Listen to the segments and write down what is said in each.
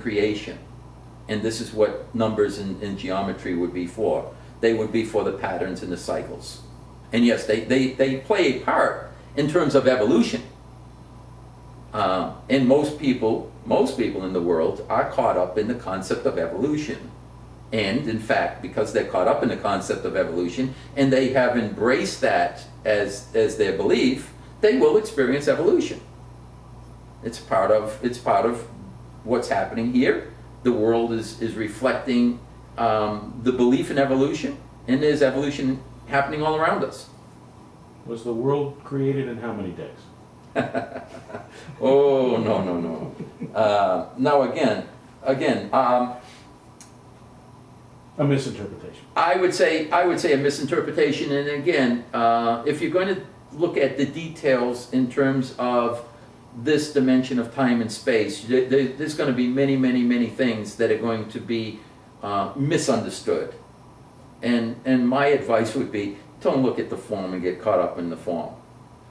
creation. And this is what numbers in geometry would be for. They would be for the patterns and the cycles. And yes, they play a part in terms of evolution. And most people in the world are caught up in the concept of evolution. And in fact, because they're caught up in the concept of evolution and they have embraced that as their belief, they will experience evolution. It's part of what's happening here. The world is reflecting the belief in evolution, and there's evolution happening all around us. Was the world created in how many days? Oh, no. Now again, A misinterpretation. I would say a misinterpretation. And again, if you're going to look at the details in terms of this dimension of time and space, there's going to be many things that are going to be misunderstood. And my advice would be, don't look at the form and get caught up in the form.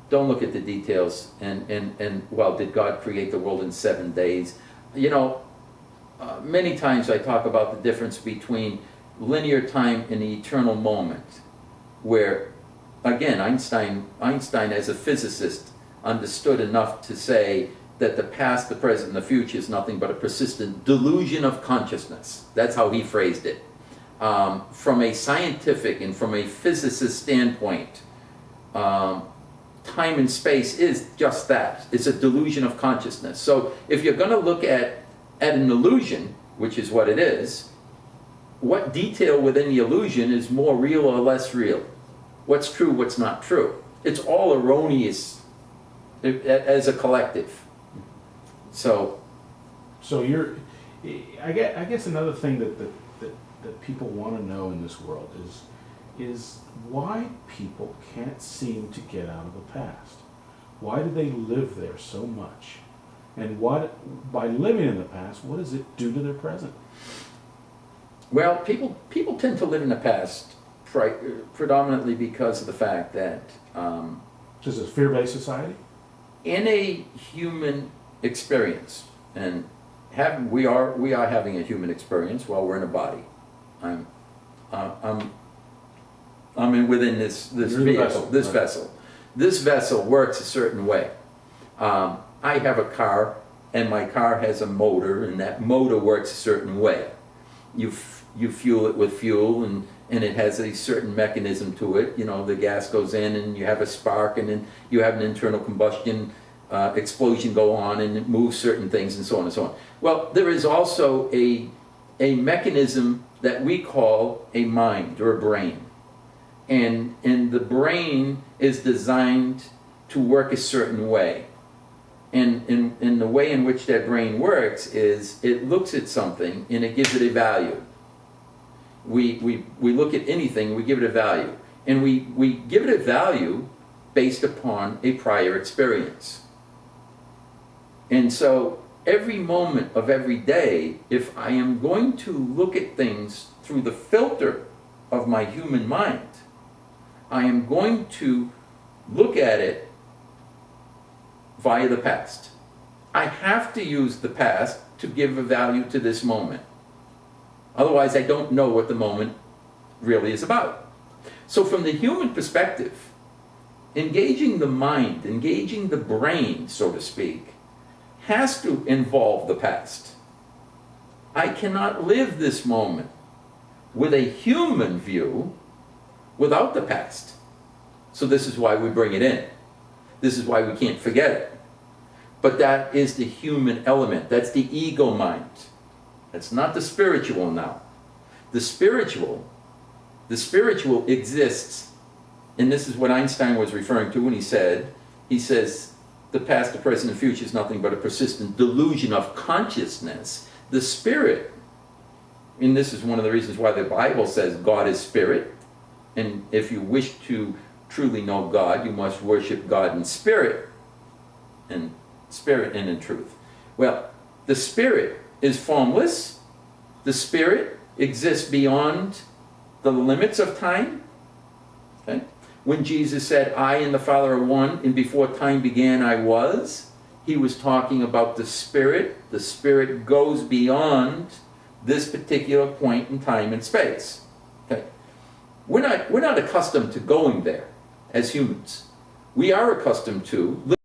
Don't look at the details and well, did God create the world in 7 days? You know, many times I talk about the difference between linear time and the eternal moment, where, again, Einstein as a physicist understood enough to say that the past, the present, and the future is nothing but a persistent delusion of consciousness. That's how he phrased it. From a scientific and from a physicist standpoint, time and space is just that. It's a delusion of consciousness. So if you're going to look at an illusion, which is what it is, what detail within the illusion is more real or less real? What's true, what's not true? It's all erroneous as a collective. So I guess another thing that people want to know in this world is why people can't seem to get out of the past. Why do they live there so much? And by living in the past, what does it do to their present? Well, people tend to live in the past predominantly because of the fact that Just a fear-based society? in a human experience, and we are having a human experience while we're in a body. I'm within this vehicle, this vessel. This vessel works a certain way. I have a car, and my car has a motor, and that motor works a certain way. You fuel it with fuel, and it has a certain mechanism to it. You know, the gas goes in, and you have a spark, and then you have an internal combustion explosion go on, and it moves certain things, and so on and so on. Well, there is also a mechanism that we call a mind or a brain. And the brain is designed to work a certain way. And in the way in which that brain works is it looks at something and it gives it a value. We look at anything, we give it a value. And we give it a value based upon a prior experience. And so every moment of every day, if I am going to look at things through the filter of my human mind, I am going to look at it via the past. I have to use the past to give a value to this moment. Otherwise, I don't know what the moment really is about. So from the human perspective, engaging the mind, engaging the brain, so to speak, has to involve the past. I cannot live this moment with a human view without the past. So this is why we bring it in. This is why we can't forget it. But that is the human element. That's the ego mind. That's not the spiritual now. The spiritual exists, and this is what Einstein was referring to when he says, the past, the present, and future is nothing but a persistent delusion of consciousness. The spirit, and this is one of the reasons why the Bible says God is spirit, and if you wish to truly know God, you must worship God in spirit and in truth. Well, the spirit is formless. The spirit exists beyond the limits of time. Okay? When Jesus said, I and the Father are one, and before time began I was, he was talking about the spirit. The spirit goes beyond this particular point in time and space. Okay? We're not accustomed to going there as humans. We are accustomed to